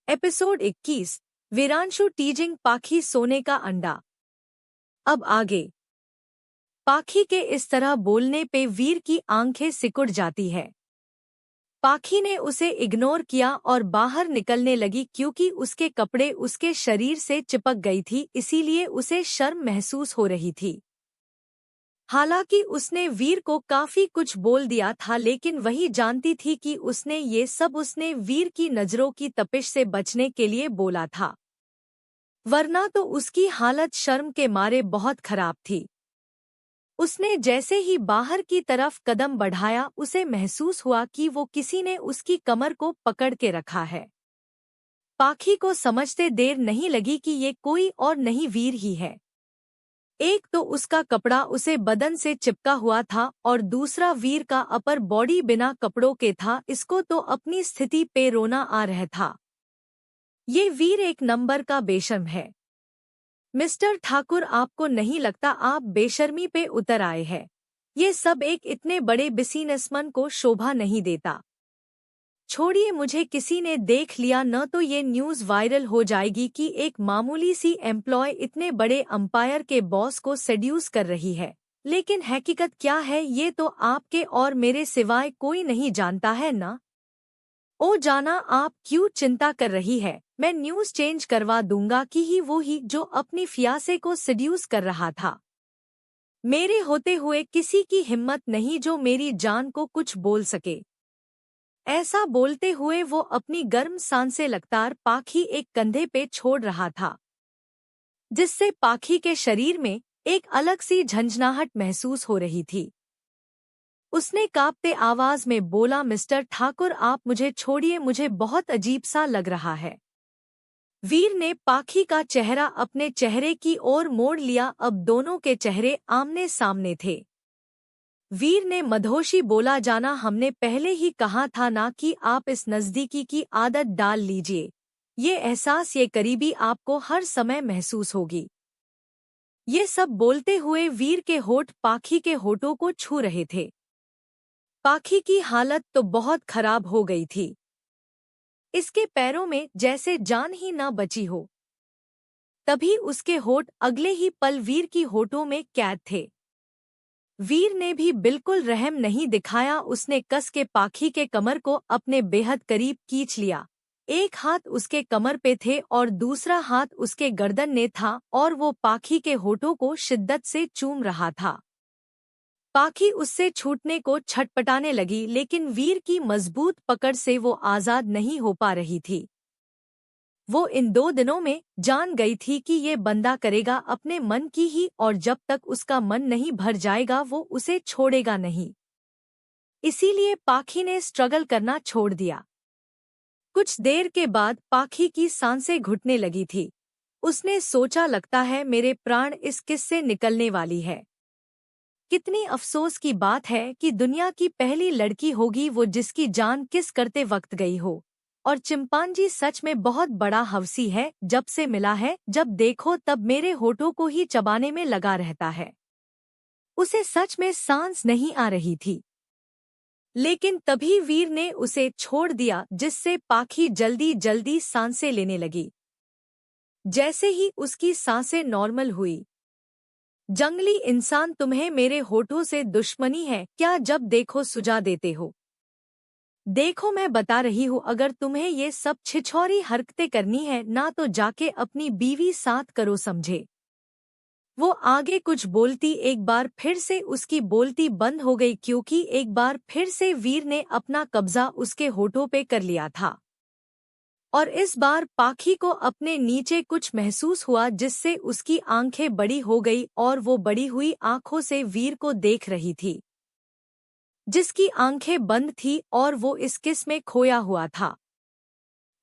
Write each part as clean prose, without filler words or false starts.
Episode 21। वीरांशु टीजिंग पाखी सोने का अंडा। अब आगे। पाखी के इस तरह बोलने पे वीर की आंखें सिकुड़ जाती है। पाखी ने उसे इग्नोर किया और बाहर निकलने लगी क्योंकि उसके कपड़े उसके शरीर से चिपक गई थी, इसीलिए उसे शर्म महसूस हो रही थी। हालांकि उसने वीर को काफी कुछ बोल दिया था, लेकिन वही जानती थी कि उसने ये सब उसने वीर की नजरों की तपिश से बचने के लिए बोला था, वरना तो उसकी हालत शर्म के मारे बहुत खराब थी। उसने जैसे ही बाहर की तरफ कदम बढ़ाया, उसे महसूस हुआ कि वो किसी ने उसकी कमर को पकड़ के रखा है। पाखी को समझते देर नहीं लगी कि ये कोई और नहीं वीर ही है। एक तो उसका कपड़ा उसे बदन से चिपका हुआ था और दूसरा वीर का अपर बॉडी बिना कपड़ों के था। इसको तो अपनी स्थिति पे रोना आ रहा था। ये वीर एक नंबर का बेशर्म है। मिस्टर ठाकुर, आपको नहीं लगता आप बेशर्मी पे उतर आए हैं? ये सब एक इतने बड़े बिजनेसमैन को शोभा नहीं देता। छोड़िए, मुझे किसी ने देख लिया न तो ये न्यूज़ वायरल हो जाएगी कि एक मामूली सी एम्प्लॉय इतने बड़े अंपायर के बॉस को सेड्यूस कर रही है। लेकिन हकीकत क्या है ये तो आपके और मेरे सिवाय कोई नहीं जानता है ना। ओ जाना, आप क्यों चिंता कर रही है? मैं न्यूज़ चेंज करवा दूंगा कि ही वो ही जो अपनी फियासे को सेड्यूस कर रहा था। मेरे होते हुए किसी की हिम्मत नहीं जो मेरी जान को कुछ बोल सके। ऐसा बोलते हुए वो अपनी गर्म सांसें लगातार पाखी एक कंधे पे छोड़ रहा था, जिससे पाखी के शरीर में एक अलग सी झंझनाहट महसूस हो रही थी। उसने कांपते आवाज में बोला, मिस्टर ठाकुर, आप मुझे छोड़िए, मुझे बहुत अजीब सा लग रहा है। वीर ने पाखी का चेहरा अपने चेहरे की ओर मोड़ लिया। अब दोनों के चेहरे आमने सामने थे। वीर ने मधोशी बोला, जाना, हमने पहले ही कहा था ना कि आप इस नज़दीकी की आदत डाल लीजिए। ये एहसास, ये करीबी आपको हर समय महसूस होगी। ये सब बोलते हुए वीर के होठ पाखी के होठों को छू रहे थे। पाखी की हालत तो बहुत खराब हो गई थी। इसके पैरों में जैसे जान ही न बची हो। तभी उसके होठ अगले ही पल वीर की होठों में कैद थे। वीर ने भी बिल्कुल रहम नहीं दिखाया। उसने कस के पाखी के कमर को अपने बेहद करीब खींच लिया। एक हाथ उसके कमर पे थे और दूसरा हाथ उसके गर्दन ने था और वो पाखी के होठों को शिद्दत से चूम रहा था। पाखी उससे छूटने को छटपटाने लगी, लेकिन वीर की मजबूत पकड़ से वो आजाद नहीं हो पा रही थी। वो इन 2 दिनों में जान गई थी कि ये बंदा करेगा अपने मन की ही, और जब तक उसका मन नहीं भर जाएगा वो उसे छोड़ेगा नहीं। इसीलिए पाखी ने स्ट्रगल करना छोड़ दिया। कुछ देर के बाद पाखी की सांसें घुटने लगी थी। उसने सोचा, लगता है मेरे प्राण इस किस से निकलने वाली है। कितनी अफसोस की बात है कि दुनिया की पहली लड़की होगी वो जिसकी जान किस करते वक्त गई हो। और चिंपांजी सच में बहुत बड़ा हवसी है, जब से मिला है जब देखो तब मेरे होठों को ही चबाने में लगा रहता है। उसे सच में सांस नहीं आ रही थी। लेकिन तभी वीर ने उसे छोड़ दिया, जिससे पाखी जल्दी जल्दी सांसें लेने लगी। जैसे ही उसकी सांसें नॉर्मल हुई, जंगली इंसान, तुम्हें मेरे होठों से दुश्मनी है क्या? जब देखो सुझा देते हो। देखो, मैं बता रही हूँ, अगर तुम्हें ये सब छिछोरी हरकतें करनी है ना तो जाके अपनी बीवी साथ करो, समझे। वो आगे कुछ बोलती, एक बार फिर से उसकी बोलती बंद हो गई क्योंकि एक बार फिर से वीर ने अपना कब्जा उसके होठों पे कर लिया था। और इस बार पाखी को अपने नीचे कुछ महसूस हुआ, जिससे उसकी आंखें बड़ी हो गई और वो बड़ी हुई आंखों से वीर को देख रही थी, जिसकी आंखें बंद थी और वो इस किस में खोया हुआ था।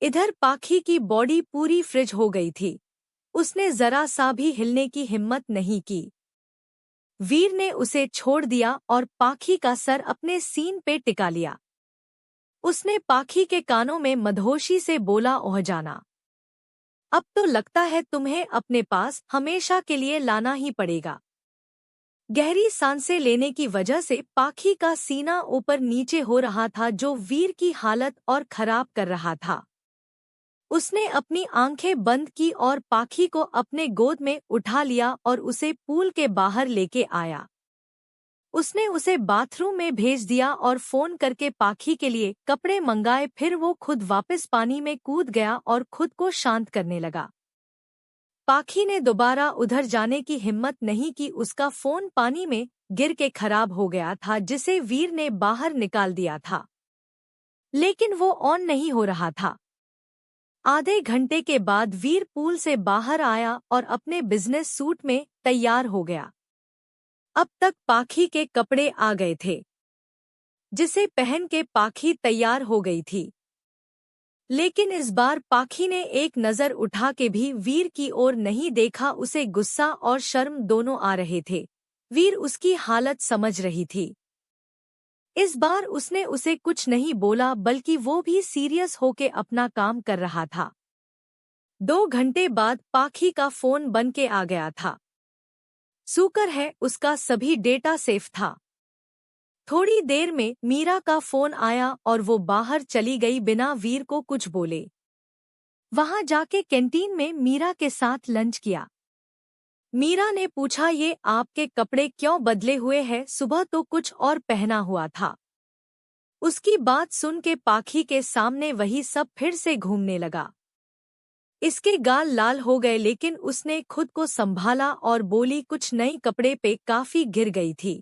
इधर पाखी की बॉडी पूरी फ्रिज हो गई थी। उसने जरा सा भी हिलने की हिम्मत नहीं की। वीर ने उसे छोड़ दिया और पाखी का सर अपने सीन पे टिका लिया। उसने पाखी के कानों में मधोशी से बोला, ओह जाना, अब तो लगता है तुम्हें अपने पास हमेशा के लिए लाना ही पड़ेगा। गहरी सांसें लेने की वजह से पाखी का सीना ऊपर नीचे हो रहा था, जो वीर की हालत और खराब कर रहा था। उसने अपनी आंखें बंद की और पाखी को अपने गोद में उठा लिया और उसे पूल के बाहर लेके आया। उसने उसे बाथरूम में भेज दिया और फोन करके पाखी के लिए कपड़े मंगाए। फिर वो खुद वापस पानी में कूद गया और खुद को शांत करने लगा। पाखी ने दोबारा उधर जाने की हिम्मत नहीं की। उसका फोन पानी में गिर के खराब हो गया था, जिसे वीर ने बाहर निकाल दिया था, लेकिन वो ऑन नहीं हो रहा था। आधे घंटे के बाद वीर पूल से बाहर आया और अपने बिजनेस सूट में तैयार हो गया। अब तक पाखी के कपड़े आ गए थे, जिसे पहन के पाखी तैयार हो गई थी। लेकिन इस बार पाखी ने एक नज़र उठा के भी वीर की ओर नहीं देखा। उसे गुस्सा और शर्म दोनों आ रहे थे। वीर उसकी हालत समझ रही थी। इस बार उसने उसे कुछ नहीं बोला, बल्कि वो भी सीरियस होके अपना काम कर रहा था। 2 घंटे बाद पाखी का फोन बन के आ गया था। शुक्र है उसका सभी डेटा सेफ था। थोड़ी देर में मीरा का फोन आया और वो बाहर चली गई बिना वीर को कुछ बोले। वहां जाके कैंटीन में मीरा के साथ लंच किया। मीरा ने पूछा, ये आपके कपड़े क्यों बदले हुए हैं? सुबह तो कुछ और पहना हुआ था। उसकी बात सुन के पाखी के सामने वही सब फिर से घूमने लगा। इसके गाल लाल हो गए, लेकिन उसने खुद को संभाला और बोली, कुछ नई कपड़े पे काफी गिर गई थी,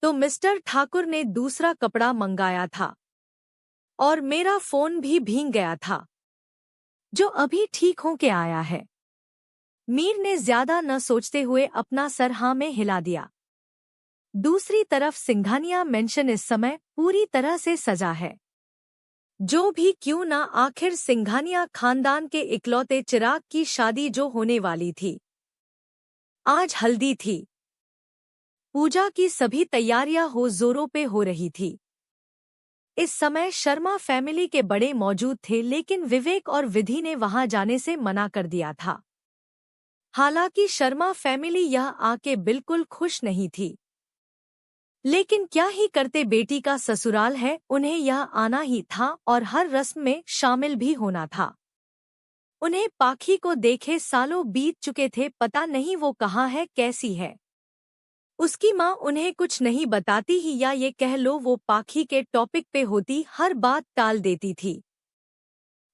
तो मिस्टर ठाकुर ने दूसरा कपड़ा मंगाया था और मेरा फोन भी भीग गया था, जो अभी ठीक हो के आया है। मीर ने ज्यादा न सोचते हुए अपना सर हाँ में हिला दिया। दूसरी तरफ सिंघानिया मेंशन इस समय पूरी तरह से सजा है। जो भी क्यों ना, आखिर सिंघानिया खानदान के इकलौते चिराग की शादी जो होने वाली थी। आज हल्दी थी। पूजा की सभी तैयारियां जोरों पे हो रही थी। इस समय शर्मा फैमिली के बड़े मौजूद थे, लेकिन विवेक और विधि ने वहां जाने से मना कर दिया था। हालांकि शर्मा फैमिली यह आके बिल्कुल खुश नहीं थी, लेकिन क्या ही करते, बेटी का ससुराल है, उन्हें यह आना ही था और हर रस्म में शामिल भी होना था। उन्हें पाखी को देखे सालों बीत चुके थे, पता नहीं वो कहाँ है, कैसी है। उसकी माँ उन्हें कुछ नहीं बताती ही, या ये कह लो वो पाखी के टॉपिक पे होती, हर बात टाल देती थी।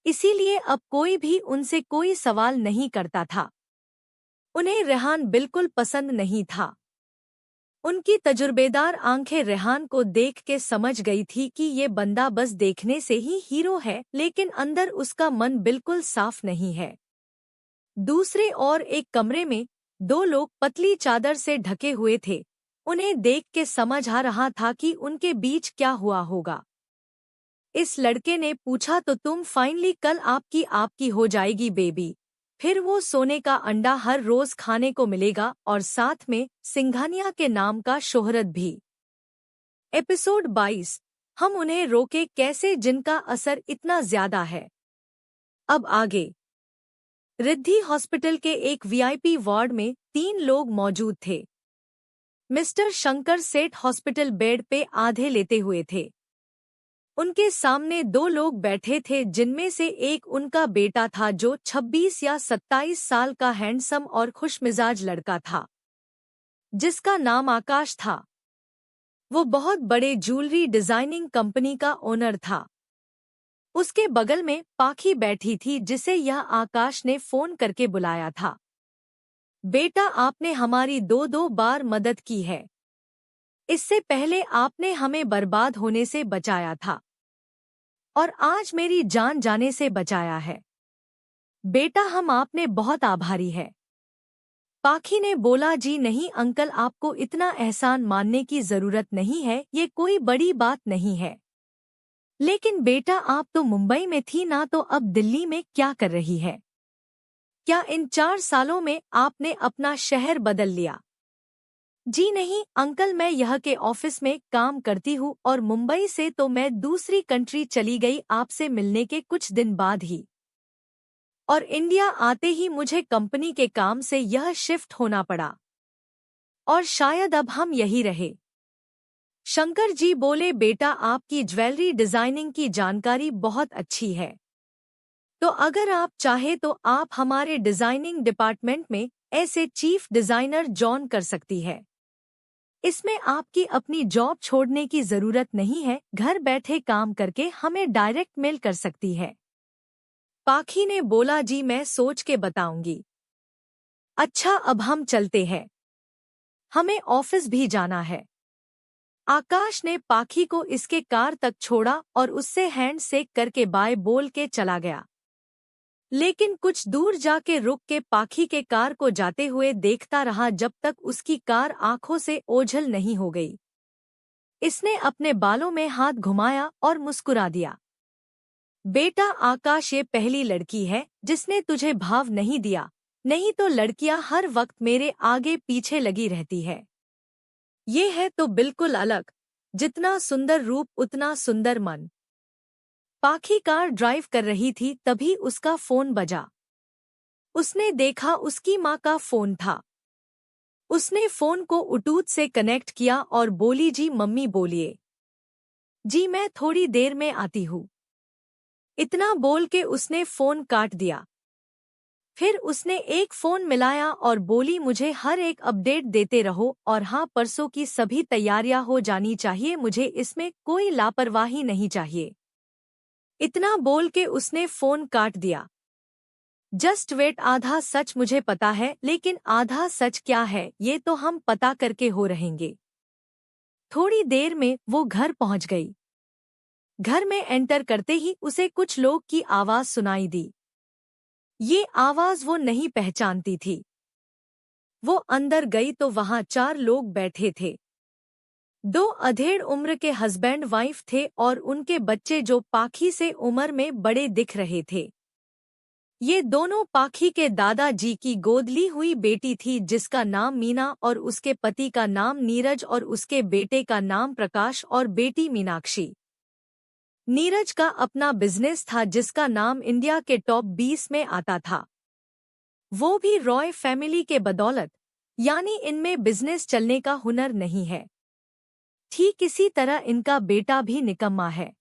इसीलिए अब कोई भी उनसे कोई सवाल नहीं करता था। उन्हें रेहान बिल्कुल पसंद नहीं था। उनकी तजुर्बेदार आंखें रेहान को देख के समझ गई थी कि ये बंदा बस देखने से ही हीरो है, लेकिन अंदर उसका मन बिल्कुल साफ नहीं है। दूसरे और एक कमरे में 2 लोग पतली चादर से ढके हुए थे। उन्हें देख के समझ आ रहा था कि उनके बीच क्या हुआ होगा। इस लड़के ने पूछा, तो तुम फाइनली कल आपकी हो जाएगी बेबी, फिर वो सोने का अंडा हर रोज खाने को मिलेगा और साथ में सिंघानिया के नाम का शोहरत भी। एपिसोड 22। हम उन्हें रोके कैसे, जिनका असर इतना ज्यादा है। अब आगे। रिद्धि हॉस्पिटल के एक वीआईपी वार्ड में 3 लोग मौजूद थे। मिस्टर शंकर सेठ हॉस्पिटल बेड पे आधे लेटे हुए थे। उनके सामने 2 लोग बैठे थे, जिनमें से एक उनका बेटा था, जो 26 या 27 साल का हैंडसम और खुशमिजाज लड़का था, जिसका नाम आकाश था। वो बहुत बड़े ज्वेलरी डिजाइनिंग कंपनी का ओनर था। उसके बगल में पाखी बैठी थी, जिसे यह आकाश ने फोन करके बुलाया था। बेटा, आपने हमारी 2 बार मदद की है। इससे पहले आपने हमें बर्बाद होने से बचाया था और आज मेरी जान जाने से बचाया है। बेटा, हम आपने बहुत आभारी है। पाखी ने बोला, जी नहीं अंकल, आपको इतना एहसान मानने की जरूरत नहीं है, ये कोई बड़ी बात नहीं है। लेकिन बेटा, आप तो मुंबई में थी ना, तो अब दिल्ली में क्या कर रही है? क्या इन 4 सालों में आपने अपना शहर बदल लिया? जी नहीं अंकल, मैं यह के ऑफिस में काम करती हूँ और मुंबई से तो मैं दूसरी कंट्री चली गई आपसे मिलने के कुछ दिन बाद ही, और इंडिया आते ही मुझे कंपनी के काम से यह शिफ्ट होना पड़ा और शायद अब हम यही रहे। शंकर जी बोले, बेटा आपकी ज्वेलरी डिजाइनिंग की जानकारी बहुत अच्छी है। तो अगर आप चाहे तो आप हमारे डिजाइनिंग डिपार्टमेंट में ऐसे चीफ डिजाइनर जॉन कर सकती है। इसमें आपकी अपनी जॉब छोड़ने की जरूरत नहीं है, घर बैठे काम करके हमें डायरेक्ट मेल कर सकती है। पाखी ने बोला, जी मैं सोच के बताऊंगी। अच्छा अब हम चलते हैं, हमें ऑफिस भी जाना है। आकाश ने पाखी को इसके कार तक छोड़ा और उससे हैंड शेक करके बाय बोल के चला गया। लेकिन कुछ दूर जाके रुक के पाखी के कार को जाते हुए देखता रहा जब तक उसकी कार आंखों से ओझल नहीं हो गई। इसने अपने बालों में हाथ घुमाया और मुस्कुरा दिया। बेटा आकाश, ये पहली लड़की है जिसने तुझे भाव नहीं दिया, नहीं तो लड़कियां हर वक्त मेरे आगे पीछे लगी रहती है। ये है तो बिल्कुल अलग, जितना सुंदर रूप उतना सुंदर मन। पाखी कार ड्राइव कर रही थी, तभी उसका फोन बजा। उसने देखा उसकी माँ का फोन था। उसने फोन को ब्लूटूथ से कनेक्ट किया और बोली, जी मम्मी बोलिए। जी मैं थोड़ी देर में आती हूँ। इतना बोल के उसने फोन काट दिया। फिर उसने एक फोन मिलाया और बोली, मुझे हर एक अपडेट देते रहो और हाँ, परसों की सभी तैयारियां हो जानी चाहिए, मुझे इसमें कोई लापरवाही नहीं चाहिए। इतना बोल के उसने फोन काट दिया। जस्ट वेट, आधा सच मुझे पता है, लेकिन आधा सच क्या है ये तो हम पता करके हो रहेंगे। थोड़ी देर में वो घर पहुंच गई। घर में एंटर करते ही उसे कुछ लोग की आवाज सुनाई दी। ये आवाज वो नहीं पहचानती थी। वो अंदर गई तो वहां 4 लोग बैठे थे। 2 अधेड़ उम्र के हस्बैंड वाइफ थे और उनके बच्चे जो पाखी से उम्र में बड़े दिख रहे थे। ये दोनों पाखी के दादाजी की गोद ली हुई बेटी थी, जिसका नाम मीना और उसके पति का नाम नीरज और उसके बेटे का नाम प्रकाश और बेटी मीनाक्षी। नीरज का अपना बिजनेस था जिसका नाम इंडिया के टॉप 20 में आता था, वो भी रॉय फैमिली के बदौलत, यानी इनमें बिजनेस चलने का हुनर नहीं है। ठीक इसी तरह इनका बेटा भी निकम्मा है।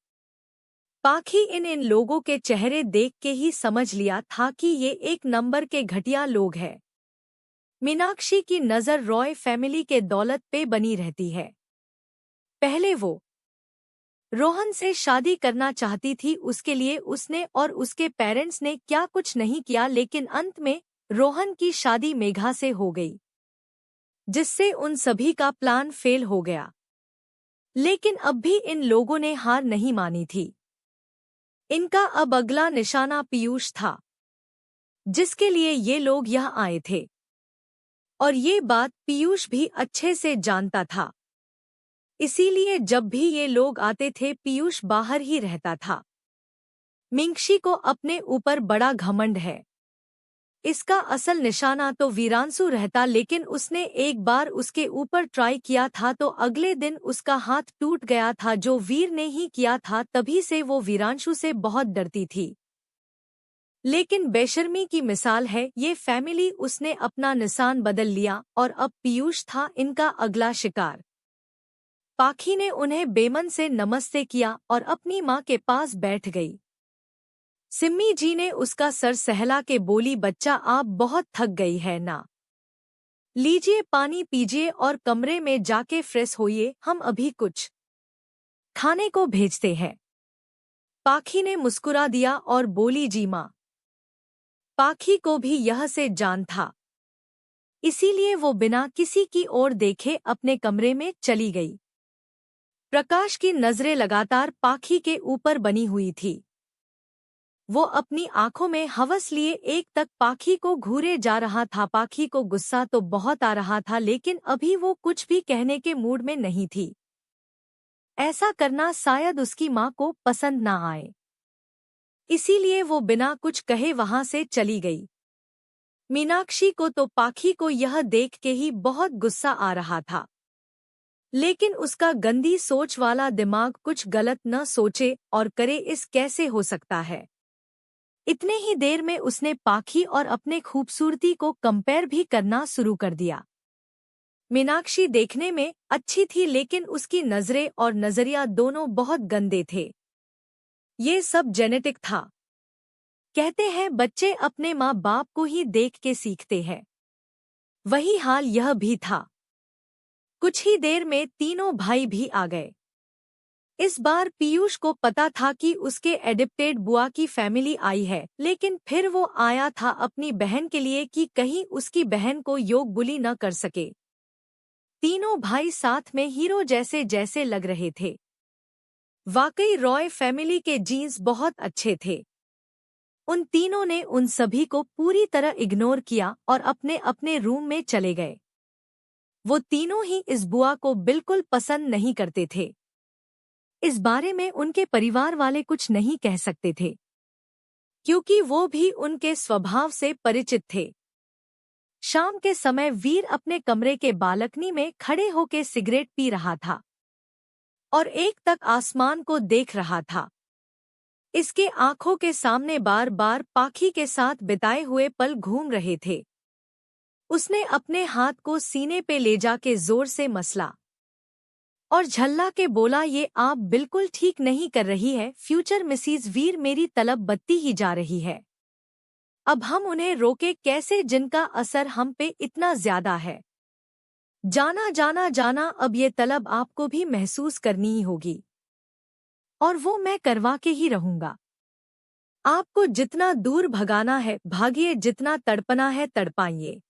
पाखी इन लोगों के चेहरे देख के ही समझ लिया था कि ये एक नंबर के घटिया लोग हैं। मीनाक्षी की नज़र रॉय फैमिली के दौलत पे बनी रहती है। पहले वो रोहन से शादी करना चाहती थी, उसके लिए उसने और उसके पेरेंट्स ने क्या कुछ नहीं किया, लेकिन अंत में रोहन की शादी मेघा से हो गई, जिससे उन सभी का प्लान फेल हो गया। लेकिन अब भी इन लोगों ने हार नहीं मानी थी। इनका अब अगला निशाना पीयूष था, जिसके लिए ये लोग यहाँ आए थे। और ये बात पीयूष भी अच्छे से जानता था। इसीलिए जब भी ये लोग आते थे पीयूष बाहर ही रहता था। मीनाक्षी को अपने ऊपर बड़ा घमंड है। इसका असल निशाना तो वीरांशु रहता, लेकिन उसने एक बार उसके ऊपर ट्राई किया था तो अगले दिन उसका हाथ टूट गया था, जो वीर ने ही किया था। तभी से वो वीरांशु से बहुत डरती थी। लेकिन बेशर्मी की मिसाल है ये फैमिली, उसने अपना निशान बदल लिया और अब पीयूष था इनका अगला शिकार। पाखी ने उन्हें बेमन से नमस्ते किया और अपनी माँ के पास बैठ गई। सिम्मी जी ने उसका सर सहला के बोली, बच्चा आप बहुत थक गई है ना, लीजिए पानी पीजिए और कमरे में जाके फ्रेश होइए, हम अभी कुछ खाने को भेजते हैं। पाखी ने मुस्कुरा दिया और बोली, जी माँ। पाखी को भी यह से जान था, इसीलिए वो बिना किसी की ओर देखे अपने कमरे में चली गई। प्रकाश की नजरें लगातार पाखी के ऊपर बनी हुई थी। वो अपनी आंखों में हवस लिए एक तक पाखी को घूरे जा रहा था। पाखी को गुस्सा तो बहुत आ रहा था, लेकिन अभी वो कुछ भी कहने के मूड में नहीं थी। ऐसा करना शायद उसकी माँ को पसंद ना आए, इसीलिए वो बिना कुछ कहे वहां से चली गई। मीनाक्षी को तो पाखी को यह देख के ही बहुत गुस्सा आ रहा था, लेकिन उसका गंदी सोच वाला दिमाग कुछ गलत न सोचे और करे, इस कैसे हो सकता है। इतने ही देर में उसने पाखी और अपने खूबसूरती को कंपेयर भी करना शुरू कर दिया। मीनाक्षी देखने में अच्छी थी, लेकिन उसकी नजरें और नजरिया दोनों बहुत गंदे थे। ये सब जेनेटिक था। कहते हैं बच्चे अपने माँ बाप को ही देख के सीखते हैं। वही हाल यह भी था। कुछ ही देर में तीनों भाई भी आ गए। इस बार पीयूष को पता था कि उसके एडिप्टेड बुआ की फैमिली आई है, लेकिन फिर वो आया था अपनी बहन के लिए कि कहीं उसकी बहन को योग बुली न कर सके। तीनों भाई साथ में हीरो जैसे जैसे लग रहे थे। वाकई रॉय फैमिली के जीन्स बहुत अच्छे थे। उन तीनों ने उन सभी को पूरी तरह इग्नोर किया और अपने अपने रूम में चले गए। वो तीनों ही इस बुआ को बिल्कुल पसंद नहीं करते थे। इस बारे में उनके परिवार वाले कुछ नहीं कह सकते थे, क्योंकि वो भी उनके स्वभाव से परिचित थे। शाम के समय वीर अपने कमरे के बालकनी में खड़े होकर सिगरेट पी रहा था और एक तक आसमान को देख रहा था। इसके आंखों के सामने बार बार पाखी के साथ बिताए हुए पल घूम रहे थे। उसने अपने हाथ को सीने पे ले जाके जोर से मसला और झल्ला के बोला, ये आप बिल्कुल ठीक नहीं कर रही है फ्यूचर मिसीज वीर, मेरी तलब बत्ती ही जा रही है। अब हम उन्हें रोके कैसे जिनका असर हम पे इतना ज्यादा है। जाना जाना जाना, अब ये तलब आपको भी महसूस करनी ही होगी और वो मैं करवा के ही रहूंगा। आपको जितना दूर भगाना है भागिए, जितना तड़पना है तड़पाइए,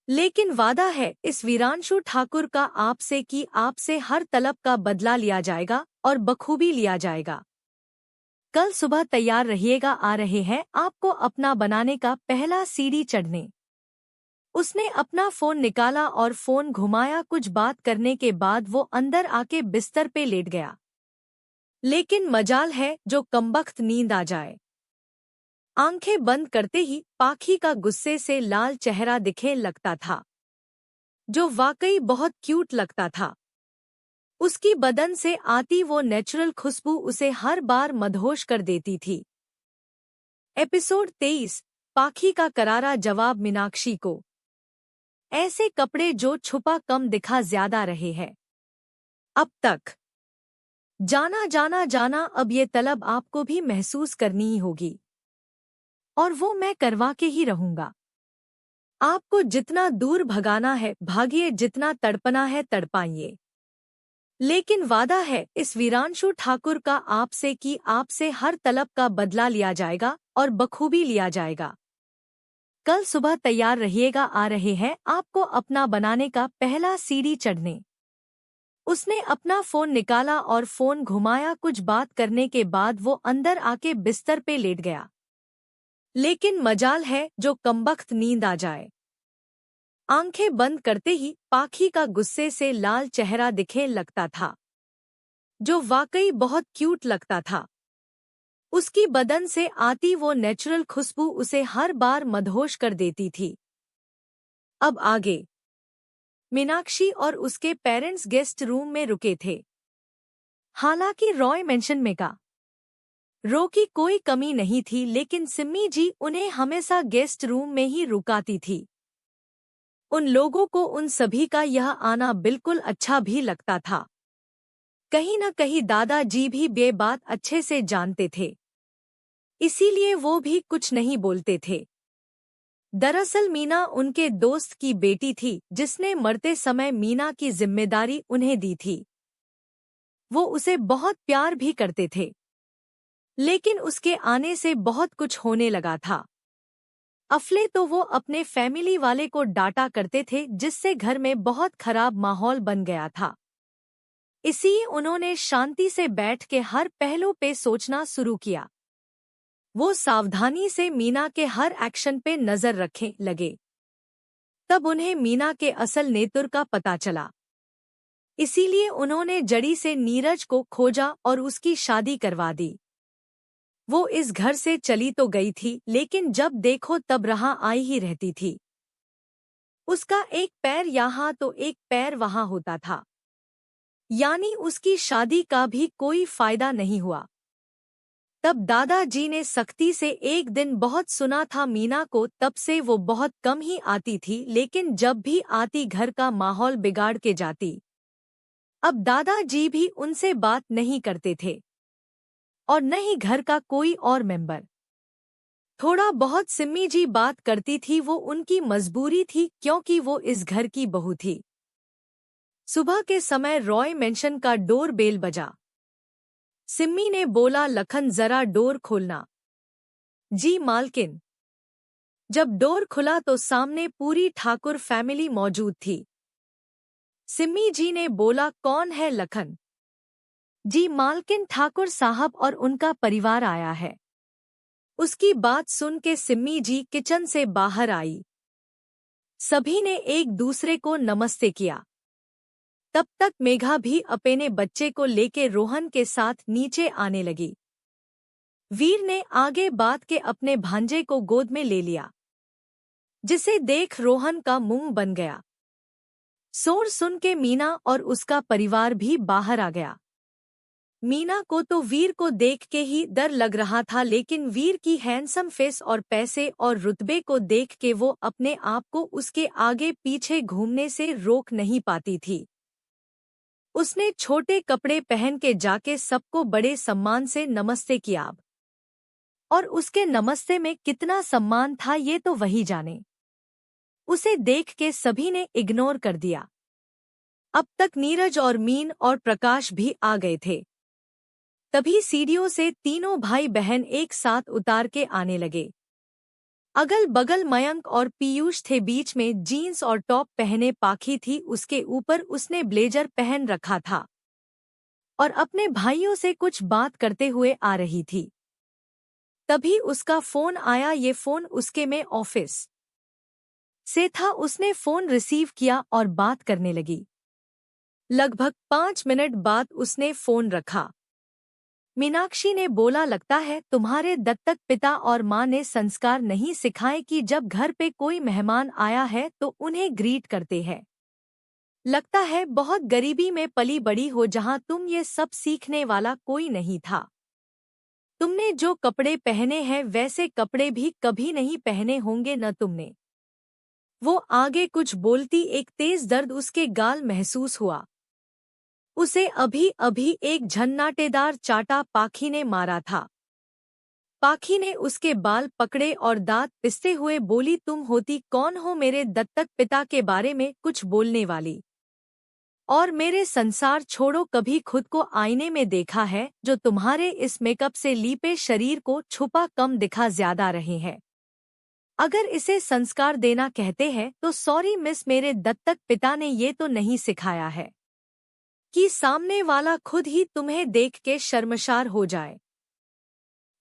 लेकिन वादा है इस वीरांशु ठाकुर का आपसे कि आपसे हर तलब का बदला लिया जाएगा और बखूबी लिया जाएगा। कल सुबह तैयार रहिएगा, आ रहे हैं आपको अपना बनाने का पहला सीढ़ी चढ़ने। उसने अपना फोन निकाला और फोन घुमाया। कुछ बात करने के बाद वो अंदर आके बिस्तर पे लेट गया। लेकिन मजाल है जो कमबख्त नींद आ जाए। आंखें बंद करते ही पाखी का गुस्से से लाल चेहरा दिखे लगता था, जो वाकई बहुत क्यूट लगता था। उसकी बदन से आती वो नेचुरल खुशबू उसे हर बार मदहोश कर देती थी। एपिसोड 23। पाखी का करारा जवाब मीनाक्षी को। ऐसे कपड़े जो छुपा कम दिखा ज्यादा रहे हैं। अब तक जाना जाना जाना, अब ये तलब आपको भी महसूस करनी ही होगी और वो मैं करवा के ही रहूंगा। आपको जितना दूर भगाना है भागिए, जितना तड़पना है तड़पाइए, लेकिन वादा है इस वीरांशु ठाकुर का आपसे कि आपसे हर तलब का बदला लिया जाएगा और बखूबी लिया जाएगा। कल सुबह तैयार रहिएगा, आ रहे हैं आपको अपना बनाने का पहला सीढ़ी चढ़ने। उसने अपना फोन निकाला और फोन घुमाया। कुछ बात करने के बाद वो अंदर आके बिस्तर पे लेट गया। लेकिन मजाल है जो कमबख्त नींद आ जाए। आंखें बंद करते ही पाखी का गुस्से से लाल चेहरा दिखे लगता था, जो वाकई बहुत क्यूट लगता था। उसकी बदन से आती वो नेचुरल खुशबू उसे हर बार मदहोश कर देती थी। अब आगे मीनाक्षी और उसके पेरेंट्स गेस्ट रूम में रुके थे। हालांकि रॉय मेंशन में का रो की कोई कमी नहीं थी, लेकिन सिम्मी जी उन्हें हमेशा गेस्ट रूम में ही रुकाती थी। उन लोगों को उन सभी का यह आना बिल्कुल अच्छा भी लगता था। कहीं न कहीं दादाजी भी ये बात अच्छे से जानते थे, इसीलिए वो भी कुछ नहीं बोलते थे। दरअसल मीना उनके दोस्त की बेटी थी, जिसने मरते समय मीना की जिम्मेदारी उन्हें दी थी। वो उसे बहुत प्यार भी करते थे, लेकिन उसके आने से बहुत कुछ होने लगा था। अफले तो वो अपने फैमिली वाले को डांटा करते थे, जिससे घर में बहुत खराब माहौल बन गया था। इसी उन्होंने शांति से बैठ के हर पहलू पे सोचना शुरू किया। वो सावधानी से मीना के हर एक्शन पे नजर रखने लगे। तब उन्हें मीना के असल नेतुर का पता चला। इसीलिए उन्होंने जड़ी से नीरज को खोजा और उसकी शादी करवा दी। वो इस घर से चली तो गई थी, लेकिन जब देखो तब रहाँ आई ही रहती थी। उसका एक पैर यहाँ तो एक पैर वहाँ होता था, यानी उसकी शादी का भी कोई फायदा नहीं हुआ। तब दादाजी ने सख्ती से एक दिन बहुत सुना था मीना को, तब से वो बहुत कम ही आती थी, लेकिन जब भी आती घर का माहौल बिगाड़ के जाती। अब दादाजी भी उनसे बात नहीं करते थे और न ही घर का कोई और मेंबर। थोड़ा बहुत सिम्मी जी बात करती थी, वो उनकी मजबूरी थी क्योंकि वो इस घर की बहू थी। सुबह के समय रॉय मेंशन का डोर बेल बजा। सिम्मी ने बोला, लखन जरा डोर खोलना। जी मालकिन। जब डोर खुला तो सामने पूरी ठाकुर फैमिली मौजूद थी। सिम्मी जी ने बोला, कौन है लखन? जी मालकिन, ठाकुर साहब और उनका परिवार आया है। उसकी बात सुन के सिम्मी जी किचन से बाहर आई। सभी ने एक दूसरे को नमस्ते किया। तब तक मेघा भी अपने बच्चे को लेके रोहन के साथ नीचे आने लगी। वीर ने आगे बात के अपने भांजे को गोद में ले लिया, जिसे देख रोहन का मुंह बन गया। शोर सुन के मीना और उसका परिवार भी बाहर आ गया। मीना को तो वीर को देख के ही डर लग रहा था, लेकिन वीर की हैंडसम फेस और पैसे और रुतबे को देख के वो अपने आप को उसके आगे पीछे घूमने से रोक नहीं पाती थी। उसने छोटे कपड़े पहन के जाके सबको बड़े सम्मान से नमस्ते किया। और उसके नमस्ते में कितना सम्मान था ये तो वही जाने। उसे देख के सभी ने इग्नोर कर दिया। अब तक नीरज और मीन और प्रकाश भी आ गए थे। तभी सीढ़ियों से तीनों भाई बहन एक साथ उतार के आने लगे। अगल बगल मयंक और पीयूष थे, बीच में जीन्स और टॉप पहने पाखी थी, उसके ऊपर उसने ब्लेजर पहन रखा था और अपने भाइयों से कुछ बात करते हुए आ रही थी। तभी उसका फोन आया। ये फोन उसके में ऑफिस से था। उसने फोन रिसीव किया और बात करने लगी। लगभग 5 मिनट बाद उसने फोन रखा। मीनाक्षी ने बोला, लगता है तुम्हारे दत्तक पिता और माँ ने संस्कार नहीं सिखाए कि जब घर पे कोई मेहमान आया है तो उन्हें ग्रीट करते हैं। लगता है बहुत गरीबी में पली बड़ी हो, जहाँ तुम ये सब सीखने वाला कोई नहीं था। तुमने जो कपड़े पहने हैं वैसे कपड़े भी कभी नहीं पहने होंगे न तुमने। वो आगे कुछ बोलती, एक तेज दर्द उसके गाल महसूस हुआ। उसे अभी अभी एक झन्नाटेदार चाटा पाखी ने मारा था। पाखी ने उसके बाल पकड़े और दांत पिसते हुए बोली, तुम होती कौन हो मेरे दत्तक पिता के बारे में कुछ बोलने वाली? और मेरे संसार छोड़ो, कभी खुद को आईने में देखा है जो तुम्हारे इस मेकअप से लीपे शरीर को छुपा कम दिखा ज्यादा रहे हैं? अगर इसे संस्कार देना कहते हैं तो सॉरी मिस, मेरे दत्तक पिता ने ये तो नहीं सिखाया है कि सामने वाला खुद ही तुम्हें देख के शर्मशार हो जाए।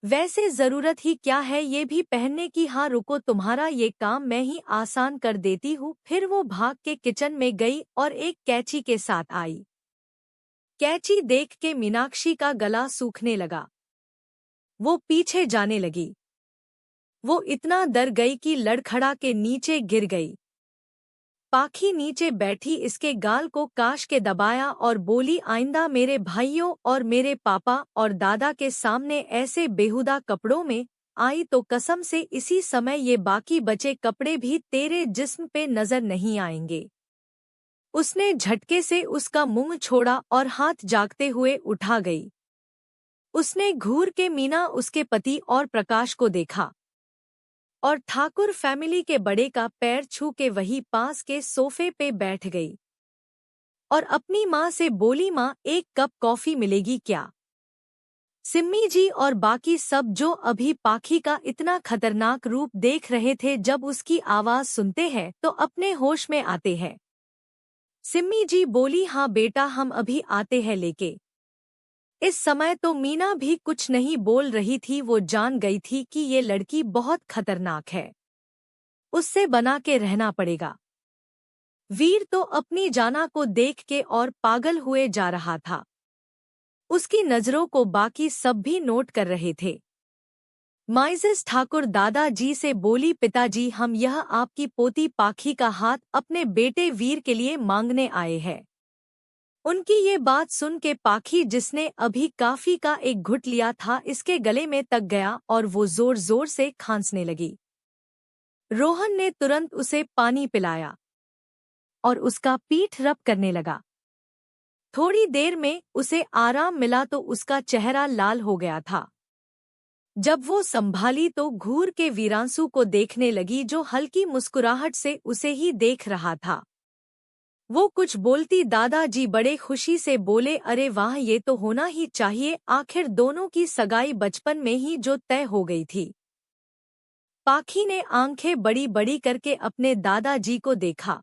वैसे जरूरत ही क्या है ये भी पहनने की? हाँ रुको, तुम्हारा ये काम मैं ही आसान कर देती हूँ। फिर वो भाग के किचन में गई और एक कैंची के साथ आई। कैंची देख के मीनाक्षी का गला सूखने लगा। वो पीछे जाने लगी। वो इतना डर गई कि लड़खड़ा के नीचे गिर गई। पाखी नीचे बैठी इसके गाल को काश के दबाया और बोली, आइंदा मेरे भाइयों और मेरे पापा और दादा के सामने ऐसे बेहुदा कपड़ों में आई तो कसम से इसी समय ये बाकी बचे कपड़े भी तेरे जिस्म पे नजर नहीं आएंगे। उसने झटके से उसका मुंह छोड़ा और हाथ जागते हुए उठा गई। उसने घूर के मीना, उसके पति और प्रकाश को देखा और ठाकुर फैमिली के बड़े का पैर छू के वही पास के सोफे पे बैठ गई और अपनी माँ से बोली, माँ एक कप कॉफी मिलेगी क्या? सिम्मी जी और बाकी सब जो अभी पाखी का इतना खतरनाक रूप देख रहे थे, जब उसकी आवाज सुनते हैं तो अपने होश में आते हैं। सिम्मी जी बोली, हाँ बेटा हम अभी आते हैं लेके। इस समय तो मीना भी कुछ नहीं बोल रही थी। वो जान गई थी कि ये लड़की बहुत खतरनाक है, उससे बना के रहना पड़ेगा। वीर तो अपनी जाना को देख के और पागल हुए जा रहा था। उसकी नजरों को बाकी सब भी नोट कर रहे थे। माइजेस ठाकुर दादाजी से बोली, पिताजी हम यह आपकी पोती पाखी का हाथ अपने बेटे वीर के लिए मांगने आए हैं। उनकी ये बात सुन के पाखी, जिसने अभी काफी का एक घुट लिया था, इसके गले में तक गया और वो जोर जोर से खांसने लगी। रोहन ने तुरंत उसे पानी पिलाया और उसका पीठ रब करने लगा। थोड़ी देर में उसे आराम मिला तो उसका चेहरा लाल हो गया था। जब वो संभाली तो घूर के वीरांशु को देखने लगी, जो हल्की मुस्कुराहट से उसे ही देख रहा था। वो कुछ बोलती दादाजी बड़े खुशी से बोले, अरे वाह, ये तो होना ही चाहिए, आखिर दोनों की सगाई बचपन में ही जो तय हो गई थी। पाखी ने आंखें बड़ी बड़ी करके अपने दादाजी को देखा।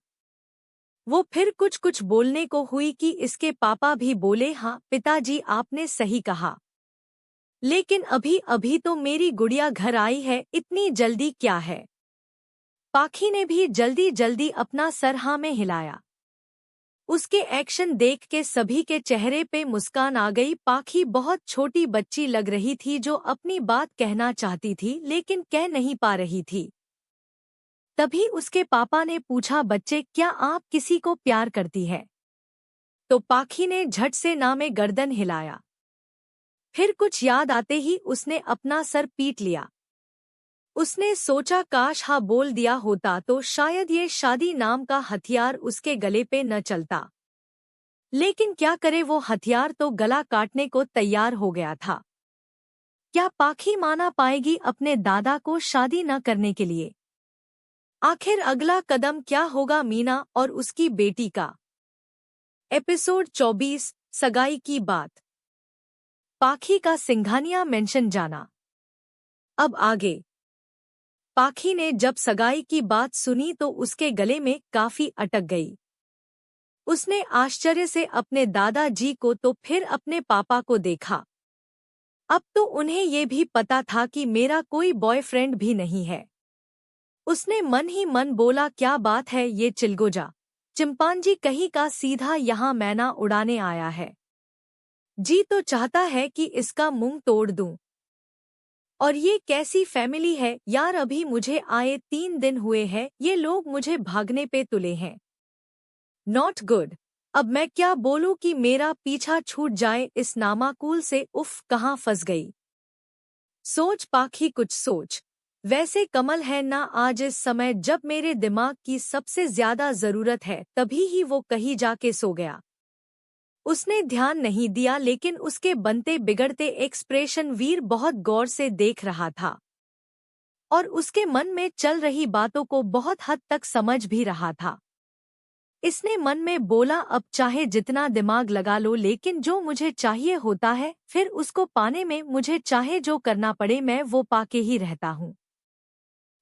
वो फिर कुछ कुछ बोलने को हुई कि इसके पापा भी बोले, हाँ पिताजी आपने सही कहा, लेकिन अभी अभी तो मेरी गुड़िया घर आई है, इतनी जल्दी क्या है। पाखी ने भी जल्दी जल्दी अपना सर हाँ में हिलाया। उसके एक्शन देख के सभी के चेहरे पे मुस्कान आ गई। पाखी बहुत छोटी बच्ची लग रही थी, जो अपनी बात कहना चाहती थी लेकिन कह नहीं पा रही थी। तभी उसके पापा ने पूछा, बच्चे क्या आप किसी को प्यार करती है? तो पाखी ने झट से ना में गर्दन हिलाया। फिर कुछ याद आते ही उसने अपना सर पीट लिया। उसने सोचा, काश हाँ बोल दिया होता तो शायद ये शादी नाम का हथियार उसके गले पे न चलता। लेकिन क्या करे, वो हथियार तो गला काटने को तैयार हो गया था। क्या पाखी माना पाएगी अपने दादा को शादी न करने के लिए? आखिर अगला कदम क्या होगा मीना और उसकी बेटी का? एपिसोड 24, सगाई की बात। पाखी का सिंघानिया मेंशन जाना। अब आगे। पाखी ने जब सगाई की बात सुनी तो उसके गले में काफी अटक गई। उसने आश्चर्य से अपने दादाजी को तो फिर अपने पापा को देखा। अब तो उन्हें ये भी पता था कि मेरा कोई बॉयफ्रेंड भी नहीं है। उसने मन ही मन बोला, क्या बात है, ये चिलगोजा चिंपांजी कहीं का सीधा यहाँ मैना उड़ाने आया है। जी तो चाहता है कि इसका मुंह तोड़ दूं। और ये कैसी फैमिली है यार, अभी मुझे आए 3 दिन हुए हैं, ये लोग मुझे भागने पे तुले हैं। Not good. अब मैं क्या बोलूं कि मेरा पीछा छूट जाए इस नामाकूल से। उफ, कहाँ फंस गई। सोच पाखी, कुछ सोच। वैसे कमल है ना, आज इस समय जब मेरे दिमाग की सबसे ज्यादा जरूरत है तभी ही वो कहीं जाके सो गया। उसने ध्यान नहीं दिया, लेकिन उसके बनते बिगड़ते एक्सप्रेशन वीर बहुत गौर से देख रहा था और उसके मन में चल रही बातों को बहुत हद तक समझ भी रहा था। इसने मन में बोला, अब चाहे जितना दिमाग लगा लो, लेकिन जो मुझे चाहिए होता है, फिर उसको पाने में मुझे चाहे जो करना पड़े, मैं वो पाके ही रहता हूँ।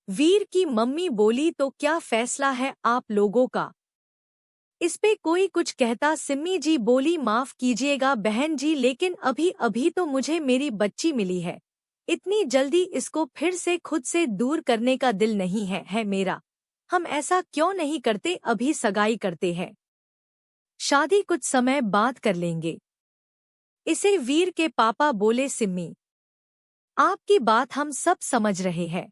वीर की मम्मी बोली, तो क्या फैसला है आप लोगों का? इस पे कोई कुछ कहता सिम्मी जी बोली, माफ कीजिएगा बहन जी, लेकिन अभी अभी तो मुझे मेरी बच्ची मिली है, इतनी जल्दी इसको फिर से खुद से दूर करने का दिल नहीं है मेरा। हम ऐसा क्यों नहीं करते, अभी सगाई करते हैं, शादी कुछ समय बाद कर लेंगे। इसे वीर के पापा बोले, सिम्मी आपकी बात हम सब समझ रहे हैं,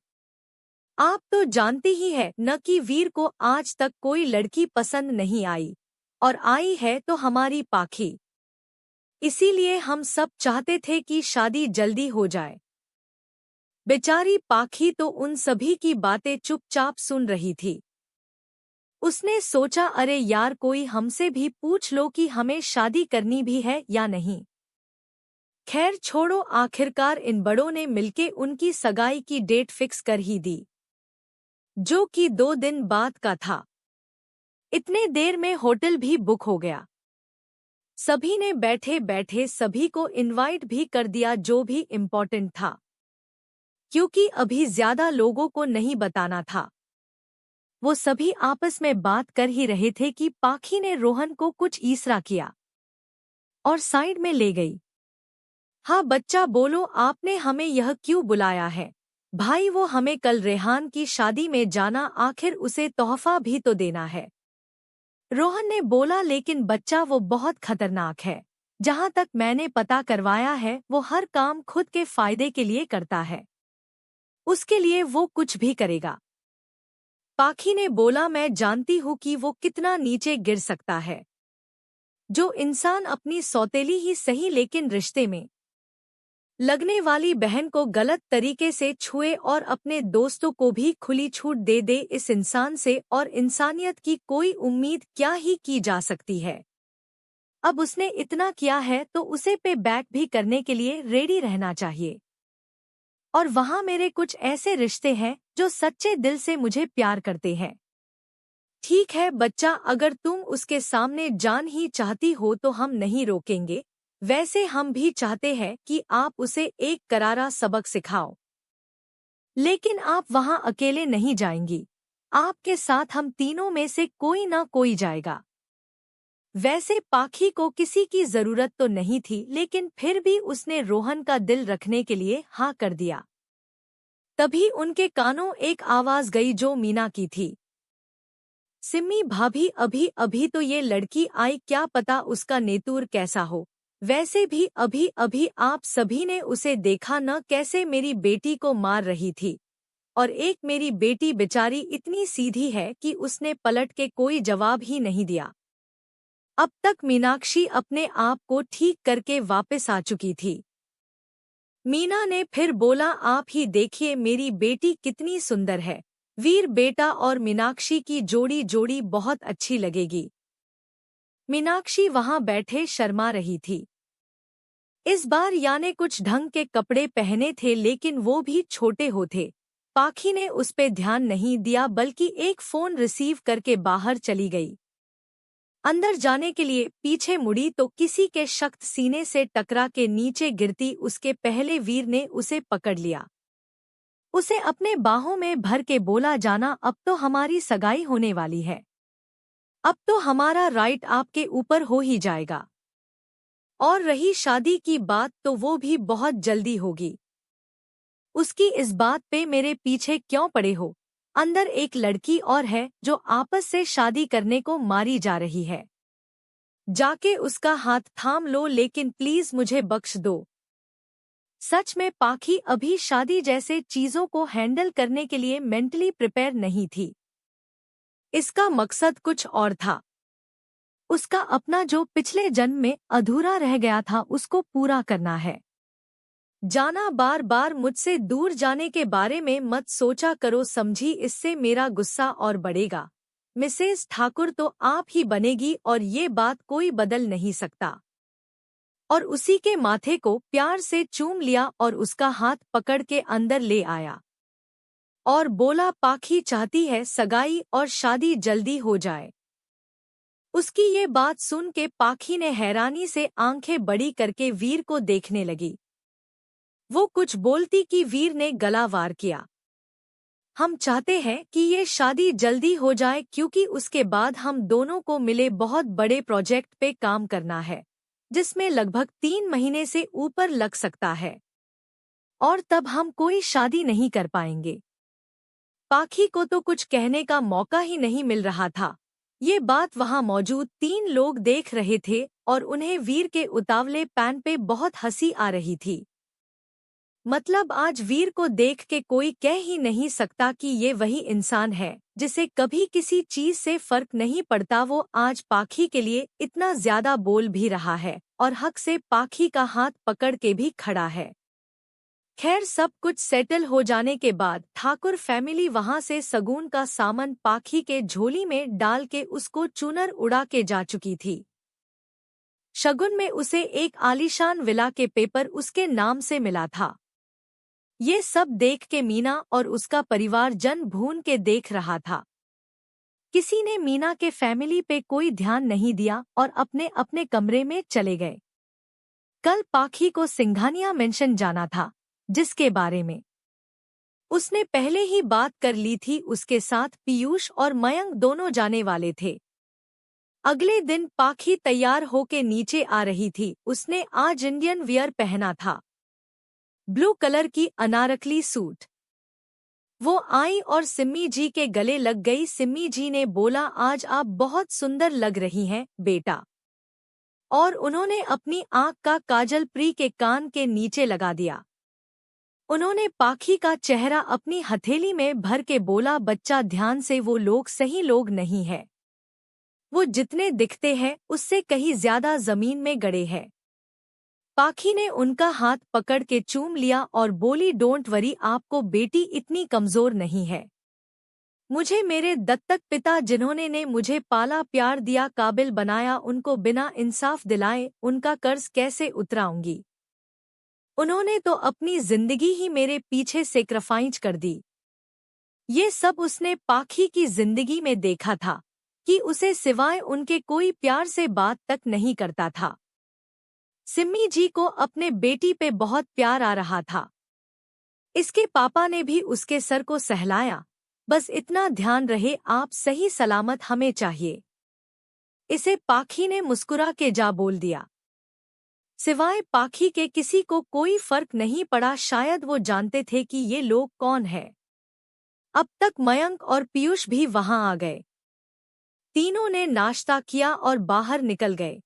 आप तो जानती ही है न कि वीर को आज तक कोई लड़की पसंद नहीं आई, और आई है तो हमारी पाखी। इसीलिए हम सब चाहते थे कि शादी जल्दी हो जाए। बेचारी पाखी तो उन सभी की बातें चुपचाप सुन रही थी। उसने सोचा, अरे यार, कोई हमसे भी पूछ लो कि हमें शादी करनी भी है या नहीं। खैर छोड़ो, आखिरकार इन बड़ों ने मिलके उनकी सगाई की डेट फिक्स कर ही दी, जो कि 2 दिन बाद का था। इतने देर में होटल भी बुक हो गया। सभी ने बैठे बैठे सभी को इनवाइट भी कर दिया, जो भी इम्पोर्टेंट था, क्योंकि अभी ज्यादा लोगों को नहीं बताना था। वो सभी आपस में बात कर ही रहे थे कि पाखी ने रोहन को कुछ ईसरा किया और साइड में ले गई। हाँ बच्चा बोलो, आपने हमें यह क्यों बुलाया है? भाई वो हमें कल रेहान की शादी में जाना, आखिर उसे तोहफा भी तो देना है। रोहन ने बोला, लेकिन बच्चा वो बहुत खतरनाक है, जहाँ तक मैंने पता करवाया है वो हर काम खुद के फायदे के लिए करता है, उसके लिए वो कुछ भी करेगा। पाखी ने बोला, मैं जानती हूँ कि वो कितना नीचे गिर सकता है। जो इंसान अपनी सौतेली ही सही लेकिन रिश्ते में लगने वाली बहन को गलत तरीके से छुए और अपने दोस्तों को भी खुली छूट दे, इस इंसान से और इंसानियत की कोई उम्मीद क्या ही की जा सकती है। अब उसने इतना किया है तो उसे पे बैक भी करने के लिए रेडी रहना चाहिए। और वहाँ मेरे कुछ ऐसे रिश्ते हैं जो सच्चे दिल से मुझे प्यार करते हैं। ठीक है बच्चा, अगर तुम उसके सामने जान ही चाहती हो तो हम नहीं रोकेंगे। वैसे हम भी चाहते हैं कि आप उसे एक करारा सबक सिखाओ। लेकिन आप वहाँ अकेले नहीं जाएंगी। आपके साथ हम तीनों में से कोई ना कोई जाएगा। वैसे पाखी को किसी की जरूरत तो नहीं थी, लेकिन फिर भी उसने रोहन का दिल रखने के लिए हाँ कर दिया। तभी उनके कानों एक आवाज गई जो मीना की थी। सिम्मी भाभी, अभी अभी तो ये लड़की आई, क्या पता उसका नेतुर कैसा हो। वैसे भी अभी अभी आप सभी ने उसे देखा न, कैसे मेरी बेटी को मार रही थी। और एक मेरी बेटी बेचारी इतनी सीधी है कि उसने पलट के कोई जवाब ही नहीं दिया। अब तक मीनाक्षी अपने आप को ठीक करके वापस आ चुकी थी। मीना ने फिर बोला, आप ही देखिए मेरी बेटी कितनी सुंदर है। वीर बेटा और मीनाक्षी की जोड़ी जोड़ी बहुत अच्छी लगेगी। मीनाक्षी वहां बैठे शर्मा रही थी। इस बार याने कुछ ढंग के कपड़े पहने थे, लेकिन वो भी छोटे होते। पाखी ने उस पे ध्यान नहीं दिया, बल्कि एक फोन रिसीव करके बाहर चली गई। अंदर जाने के लिए पीछे मुड़ी तो किसी के सख्त सीने से टकरा के नीचे गिरती उसके पहले वीर ने उसे पकड़ लिया। उसे अपने बाहों में भर के बोला, जाना, अब तो हमारी सगाई होने वाली है। अब तो हमारा राइट आपके ऊपर हो ही जाएगा। और रही शादी की बात तो वो भी बहुत जल्दी होगी। उसकी इस बात पे मेरे पीछे क्यों पड़े हो? अंदर एक लड़की और है जो आपस से शादी करने को मारी जा रही है। जाके उसका हाथ थाम लो, लेकिन प्लीज मुझे बख्श दो। सच में पाखी अभी शादी जैसे चीजों को हैंडल करने के लिए मेंटली प्रिपेयर नहीं थी। इसका मकसद कुछ और था। उसका अपना जो पिछले जन्म में अधूरा रह गया था उसको पूरा करना है। जाना, बार बार मुझसे दूर जाने के बारे में मत सोचा करो, समझी? इससे मेरा गुस्सा और बढ़ेगा। मिसेस ठाकुर तो आप ही बनेगी और ये बात कोई बदल नहीं सकता। और उसी के माथे को प्यार से चूम लिया और उसका हाथ पकड़ के अंदर ले आया और बोला, पाखी चाहती है सगाई और शादी जल्दी हो जाए। उसकी ये बात सुन के पाखी ने हैरानी से आंखें बड़ी करके वीर को देखने लगी। वो कुछ बोलती कि वीर ने गला वार किया। हम चाहते हैं कि ये शादी जल्दी हो जाए, क्योंकि उसके बाद हम दोनों को मिले बहुत बड़े प्रोजेक्ट पे काम करना है, जिसमें लगभग 3 महीने से ऊपर लग सकता है। और तब हम कोई शादी नहीं कर पाएंगे। पाखी को तो कुछ कहने का मौका ही नहीं मिल रहा था। ये बात वहां मौजूद 3 लोग देख रहे थे और उन्हें वीर के उतावले पैन पे बहुत हंसी आ रही थी। मतलब आज वीर को देख के कोई कह ही नहीं सकता कि ये वही इंसान है जिसे कभी किसी चीज से फर्क नहीं पड़ता। वो आज पाखी के लिए इतना ज्यादा बोल भी रहा है और हक से पाखी का हाथ पकड़ के भी खड़ा है। खैर, सब कुछ सेटल हो जाने के बाद ठाकुर फैमिली वहां से सगुन का सामान पाखी के झोली में डाल के उसको चूनर उड़ा के जा चुकी थी। शगुन में उसे एक आलीशान विला के पेपर उसके नाम से मिला था। ये सब देख के मीना और उसका परिवार जन भून के देख रहा था। किसी ने मीना के फैमिली पे कोई ध्यान नहीं दिया और अपने अपने कमरे में चले गए। कल पाखी को सिंघानिया मेंशन जाना था, जिसके बारे में उसने पहले ही बात कर ली थी। उसके साथ पीयूष और मयंक दोनों जाने वाले थे। अगले दिन पाखी तैयार होके नीचे आ रही थी। उसने आज इंडियन वियर पहना था, ब्लू कलर की अनारकली सूट। वो आई और सिम्मी जी के गले लग गई। सिम्मी जी ने बोला, आज आप बहुत सुंदर लग रही हैं बेटा। और उन्होंने अपनी आंख का काजल प्री के कान के नीचे लगा दिया। उन्होंने पाखी का चेहरा अपनी हथेली में भर के बोला, बच्चा ध्यान से, वो लोग सही लोग नहीं है। वो जितने दिखते हैं उससे कहीं ज्यादा जमीन में गड़े हैं। पाखी ने उनका हाथ पकड़ के चूम लिया और बोली, डोंट वरी, आपको बेटी इतनी कमजोर नहीं है। मुझे मेरे दत्तक पिता जिन्होंने ने मुझे पाला प्यार दिया काबिल बनाया, उनको बिना इंसाफ दिलाए उनका कर्ज कैसे उतराऊंगी। उन्होंने तो अपनी जिंदगी ही मेरे पीछे सेक्रीफाइस कर दी। ये सब उसने पाखी की जिंदगी में देखा था कि उसे सिवाय उनके कोई प्यार से बात तक नहीं करता था। सिम्मी जी को अपने बेटी पे बहुत प्यार आ रहा था। इसके पापा ने भी उसके सर को सहलाया, बस इतना ध्यान रहे आप सही सलामत हमें चाहिए। इसे पाखी ने मुस्कुरा के जा बोल दिया। सिवाय पाखी के किसी को कोई फर्क नहीं पड़ा, शायद वो जानते थे कि ये लोग कौन है। अब तक मयंक और पीयूष भी वहां आ गए। तीनों ने नाश्ता किया और बाहर निकल गए।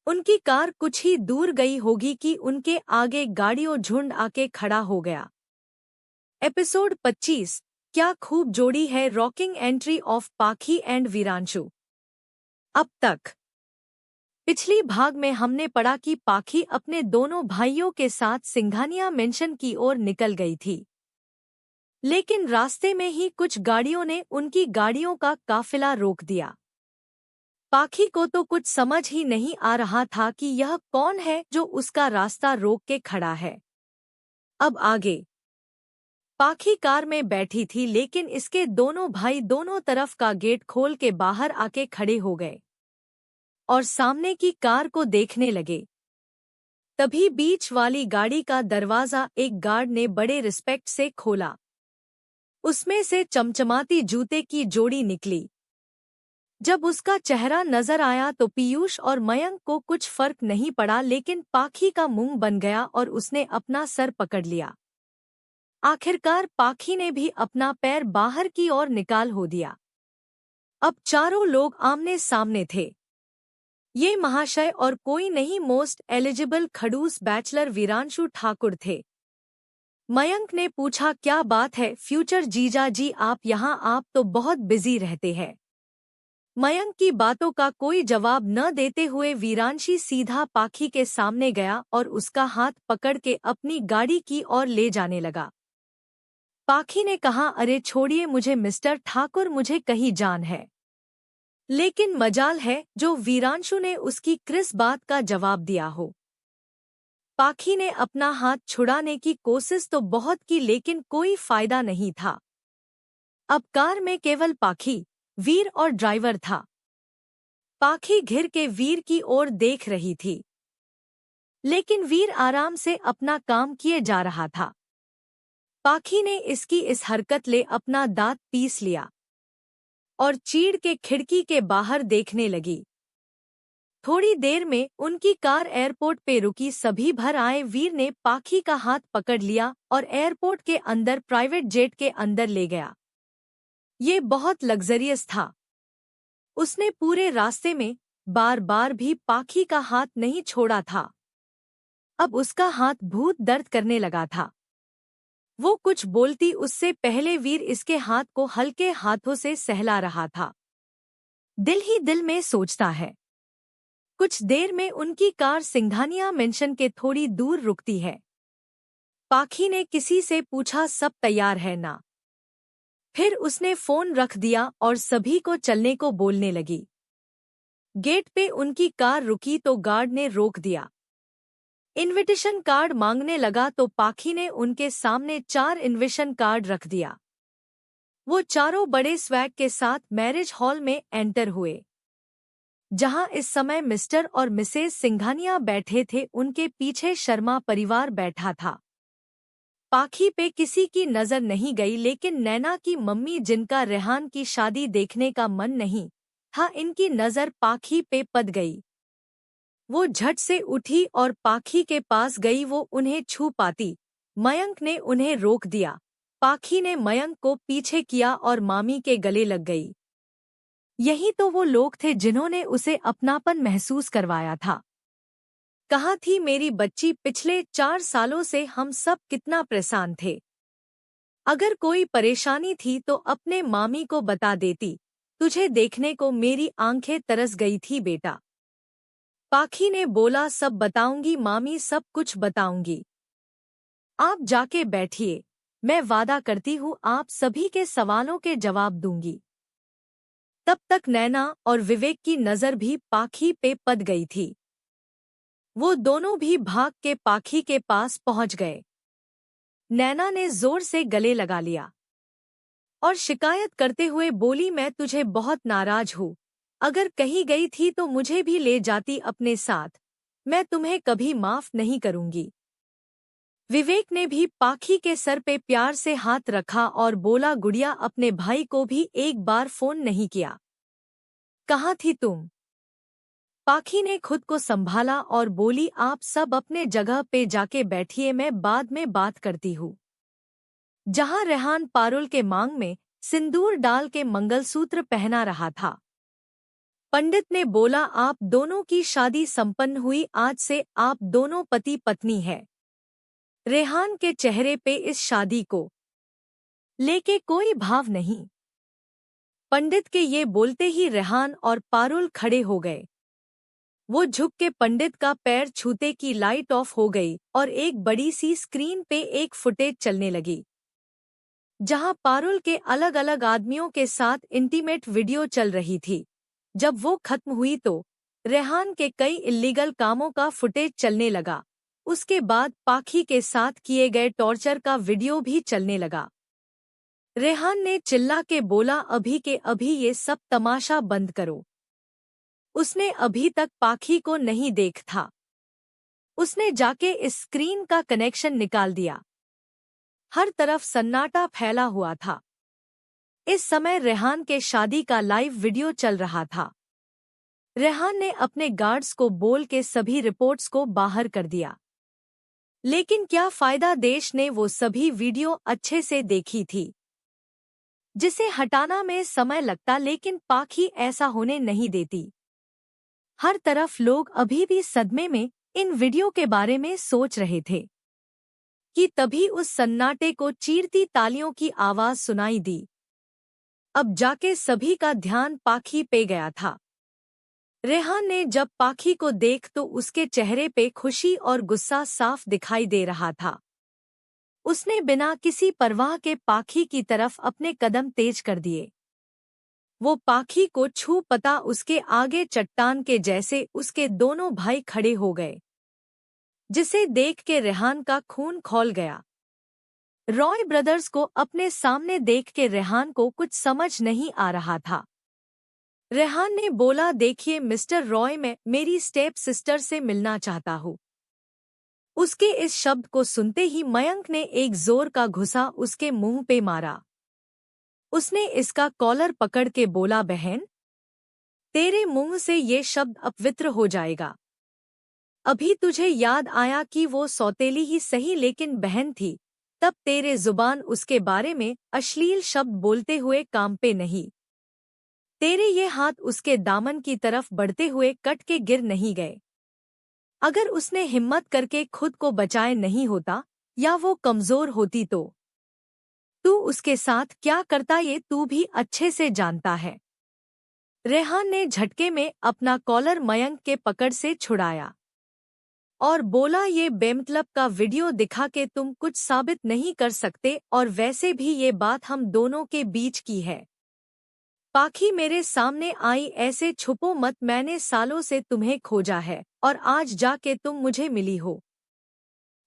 उनकी कार कुछ ही दूर गई होगी कि उनके आगे गाड़ियों झुंड आके खड़ा हो गया। एपिसोड 25। क्या खूब जोड़ी है रॉकिंग एंट्री ऑफ पाखी एंड वीरांशु। अब तक पिछली भाग में हमने पढ़ा कि पाखी अपने दोनों भाइयों के साथ सिंघानिया मेंशन की ओर निकल गई थी, लेकिन रास्ते में ही कुछ गाड़ियों ने उनकी गाड़ियों का काफिला रोक दिया। पाखी को तो कुछ समझ ही नहीं आ रहा था कि यह कौन है जो उसका रास्ता रोक के खड़ा है। अब आगे पाखी कार में बैठी थी, लेकिन इसके दोनों भाई दोनों तरफ का गेट खोल के बाहर आके खड़े हो गए और सामने की कार को देखने लगे। तभी बीच वाली गाड़ी का दरवाजा एक गार्ड ने बड़े रिस्पेक्ट से खोला। उसमें से चमचमाती जूते की जोड़ी निकली। जब उसका चेहरा नजर आया तो पीयूष और मयंक को कुछ फर्क नहीं पड़ा, लेकिन पाखी का मुंह बन गया और उसने अपना सर पकड़ लिया। आखिरकार पाखी ने भी अपना पैर बाहर की ओर निकाल हो दिया। अब चारों लोग आमने सामने थे। ये महाशय और कोई नहीं, मोस्ट एलिजिबल खड़ूस बैचलर वीरांशु ठाकुर थे। मयंक ने पूछा, क्या बात है फ्यूचर जीजा जी, आप यहाँ? आप तो बहुत बिजी रहते हैं। मयंक की बातों का कोई जवाब न देते हुए वीरांशी सीधा पाखी के सामने गया और उसका हाथ पकड़ के अपनी गाड़ी की ओर ले जाने लगा। पाखी ने कहा, अरे छोड़िए मुझे मिस्टर ठाकुर, मुझे कहीं जान है। लेकिन मजाल है जो वीरांशु ने उसकी क्रिस बात का जवाब दिया हो। पाखी ने अपना हाथ छुड़ाने की कोशिश तो बहुत की, लेकिन कोई फायदा नहीं था। अब कार में केवल पाखी, वीर और ड्राइवर था। पाखी घिर के वीर की ओर देख रही थी, लेकिन वीर आराम से अपना काम किए जा रहा था। पाखी ने इसकी इस हरकत ले अपना दांत पीस लिया और चीड़ के खिड़की के बाहर देखने लगी। थोड़ी देर में उनकी कार एयरपोर्ट पे रुकी। सभी भर आए वीर ने पाखी का हाथ पकड़ लिया और एयरपोर्ट के अंदर प्राइवेट जेट के अंदर ले गया। ये बहुत लग्जरियस था। उसने पूरे रास्ते में बार बार भी पाखी का हाथ नहीं छोड़ा था। अब उसका हाथ भूत दर्द करने लगा था। वो कुछ बोलती उससे पहले वीर इसके हाथ को हल्के हाथों से सहला रहा था। दिल ही दिल में सोचता है। कुछ देर में उनकी कार सिंघानिया मेंशन के थोड़ी दूर रुकती है। पाखी ने किसी से पूछा, सब तैयार है ना? फिर उसने फोन रख दिया और सभी को चलने को बोलने लगी। गेट पे उनकी कार रुकी तो गार्ड ने रोक दिया। इनविटेशन कार्ड मांगने लगा तो पाखी ने उनके सामने 4 इनविटेशन कार्ड रख दिया। वो चारों बड़े स्वैग के साथ मैरिज हॉल में एंटर हुए, जहां इस समय मिस्टर और मिसेस सिंघानिया बैठे थे। उनके पीछे शर्मा परिवार बैठा था। पाखी पे किसी की नजर नहीं गई, लेकिन नैना की मम्मी, जिनका रेहान की शादी देखने का मन नहीं था, इनकी नजर पाखी पे पड़ गई। वो झट से उठी और पाखी के पास गई। वो उन्हें छू पाती, मयंक ने उन्हें रोक दिया। पाखी ने मयंक को पीछे किया और मामी के गले लग गई। यही तो वो लोग थे जिन्होंने उसे अपनापन महसूस करवाया था। कहाँ थी मेरी बच्ची? पिछले 4 सालों से हम सब कितना परेशान थे। अगर कोई परेशानी थी तो अपने मामी को बता देती। तुझे देखने को मेरी आंखें तरस गई थी बेटा। पाखी ने बोला, सब बताऊंगी मामी, सब कुछ बताऊंगी। आप जाके बैठिए, मैं वादा करती हूँ आप सभी के सवालों के जवाब दूंगी। तब तक नैना और विवेक की नजर भी पाखी पे पड़ गई थी। वो दोनों भी भाग के पाखी के पास पहुंच गए। नैना ने जोर से गले लगा लिया और शिकायत करते हुए बोली, मैं तुझे बहुत नाराज हूँ। अगर कहीं गई थी तो मुझे भी ले जाती अपने साथ। मैं तुम्हें कभी माफ नहीं करूंगी। विवेक ने भी पाखी के सर पे प्यार से हाथ रखा और बोला, गुड़िया, अपने भाई को भी एक बार फोन नहीं किया। कहाँ थी तुम? पाखी ने खुद को संभाला और बोली, आप सब अपने जगह पे जाके बैठिए, मैं बाद में बात करती हूँ। जहां रेहान पारुल के मांग में सिंदूर डाल के मंगलसूत्र पहना रहा था, पंडित ने बोला, आप दोनों की शादी संपन्न हुई, आज से आप दोनों पति पत्नी हैं। रेहान के चेहरे पे इस शादी को लेके कोई भाव नहीं। पंडित के ये बोलते ही रेहान और पारुल खड़े हो गए। वो झुक के पंडित का पैर छूते की लाइट ऑफ हो गई और एक बड़ी सी स्क्रीन पे एक फुटेज चलने लगी, जहां पारुल के अलग अलग आदमियों के साथ इंटीमेट वीडियो चल रही थी। जब वो खत्म हुई तो रेहान के कई इल्लीगल कामों का फुटेज चलने लगा। उसके बाद पाखी के साथ किए गए टॉर्चर का वीडियो भी चलने लगा। रेहान ने चिल्ला के बोला, अभी के अभी ये सब तमाशा बंद करो। उसने अभी तक पाखी को नहीं देख था। उसने जाके इस स्क्रीन का कनेक्शन निकाल दिया। हर तरफ सन्नाटा फैला हुआ था। इस समय रेहान के शादी का लाइव वीडियो चल रहा था। रेहान ने अपने गार्ड्स को बोल के सभी रिपोर्ट्स को बाहर कर दिया, लेकिन क्या फायदा, देश ने वो सभी वीडियो अच्छे से देखी थी, जिसे हटाना में समय लगता, लेकिन पाखी ऐसा होने नहीं देती। हर तरफ लोग अभी भी सदमे में इन वीडियो के बारे में सोच रहे थे कि तभी उस सन्नाटे को चीरती तालियों की आवाज सुनाई दी। अब जाके सभी का ध्यान पाखी पे गया था। रेहान ने जब पाखी को देख तो उसके चेहरे पे खुशी और गुस्सा साफ दिखाई दे रहा था। उसने बिना किसी परवाह के पाखी की तरफ अपने कदम तेज कर दिए। वो पाखी को छू पता उसके आगे चट्टान के जैसे उसके दोनों भाई खड़े हो गए, जिसे देख के रेहान का खून खौल गया। रॉय ब्रदर्स को अपने सामने देख के रेहान को कुछ समझ नहीं आ रहा था। रेहान ने बोला, देखिए मिस्टर रॉय, मैं मेरी स्टेप सिस्टर से मिलना चाहता हूँ। उसके इस शब्द को सुनते ही मयंक ने एक जोर का घुसा उसके मुंह पे मारा। उसने इसका कॉलर पकड़ के बोला, बहन, तेरे मुंह से ये शब्द अपवित्र हो जाएगा। अभी तुझे याद आया कि वो सौतेली ही सही लेकिन बहन थी, तब तेरे जुबान उसके बारे में अश्लील शब्द बोलते हुए काम पे नहीं। तेरे ये हाथ उसके दामन की तरफ बढ़ते हुए कट के गिर नहीं गए। अगर उसने हिम्मत करके खुद को बचाए नहीं होता या वो कमजोर होती तो तू उसके साथ क्या करता, ये तू भी अच्छे से जानता है। रेहान ने झटके में अपना कॉलर मयंक के पकड़ से छुड़ाया और बोला, ये बेमतलब का वीडियो दिखा के तुम कुछ साबित नहीं कर सकते, और वैसे भी ये बात हम दोनों के बीच की है। पाखी मेरे सामने आई, ऐसे छुपो मत, मैंने सालों से तुम्हें खोजा है और आज जाके तुम मुझे मिली हो।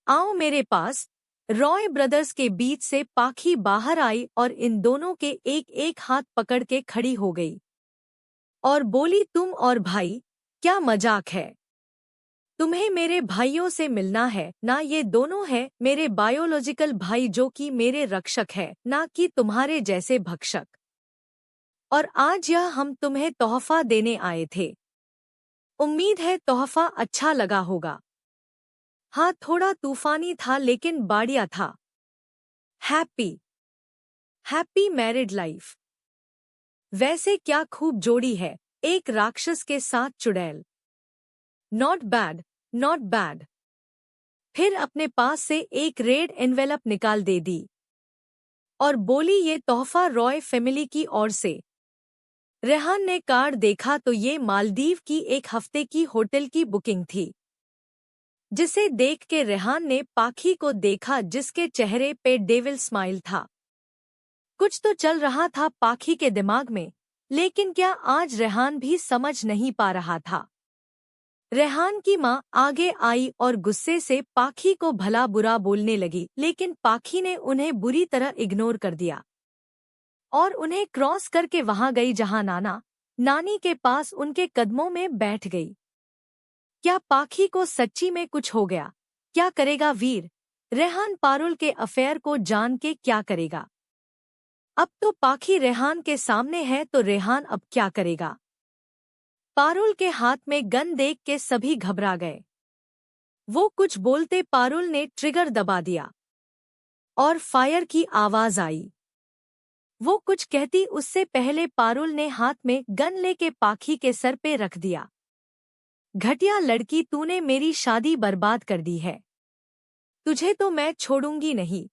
आओ मेरे पास। रॉय ब्रदर्स के बीच से पाखी बाहर आई और इन दोनों के एक एक हाथ पकड़ के खड़ी हो गई और बोली, तुम और भाई, क्या मजाक है? तुम्हें मेरे भाइयों से मिलना है ना? ये दोनों है मेरे बायोलॉजिकल भाई जो कि मेरे रक्षक है, ना कि तुम्हारे जैसे भक्षक। और आज यह हम तुम्हें तोहफा देने आए थे। उम्मीद है तोहफा अच्छा लगा होगा। हाँ, थोड़ा तूफानी था लेकिन बढ़िया था। Happy happy married life. वैसे क्या खूब जोड़ी है, एक राक्षस के साथ चुड़ैल। Not bad, not bad. फिर अपने पास से एक रेड एनवेलप निकाल दे दी और बोली, ये तोहफा रॉय फैमिली की ओर से। रेहान ने कार्ड देखा तो ये मालदीव की एक हफ्ते की होटल की बुकिंग थी, जिसे देख के रेहान ने पाखी को देखा जिसके चेहरे पे डेविल स्माइल था। कुछ तो चल रहा था पाखी के दिमाग में, लेकिन क्या आज रेहान भी समझ नहीं पा रहा था। रेहान की माँ आगे आई और गुस्से से पाखी को भला बुरा बोलने लगी, लेकिन पाखी ने उन्हें बुरी तरह इग्नोर कर दिया और उन्हें क्रॉस करके वहां गई जहां नाना नानी के पास उनके कदमों में बैठ गई। क्या पाखी को सच्ची में कुछ हो गया? क्या करेगा वीर? रेहान पारुल के अफेयर को जान के क्या करेगा? अब तो पाखी रेहान के सामने है तो रेहान अब क्या करेगा? पारुल के हाथ में गन देख के सभी घबरा गए। वो कुछ बोलते पारुल ने ट्रिगर दबा दिया और फायर की आवाज आई। वो कुछ कहती उससे पहले पारुल ने हाथ में गन लेके पाखी के सर पे रख दिया। घटिया लड़की, तूने मेरी शादी बर्बाद कर दी है। तुझे तो मैं छोड़ूंगी नहीं।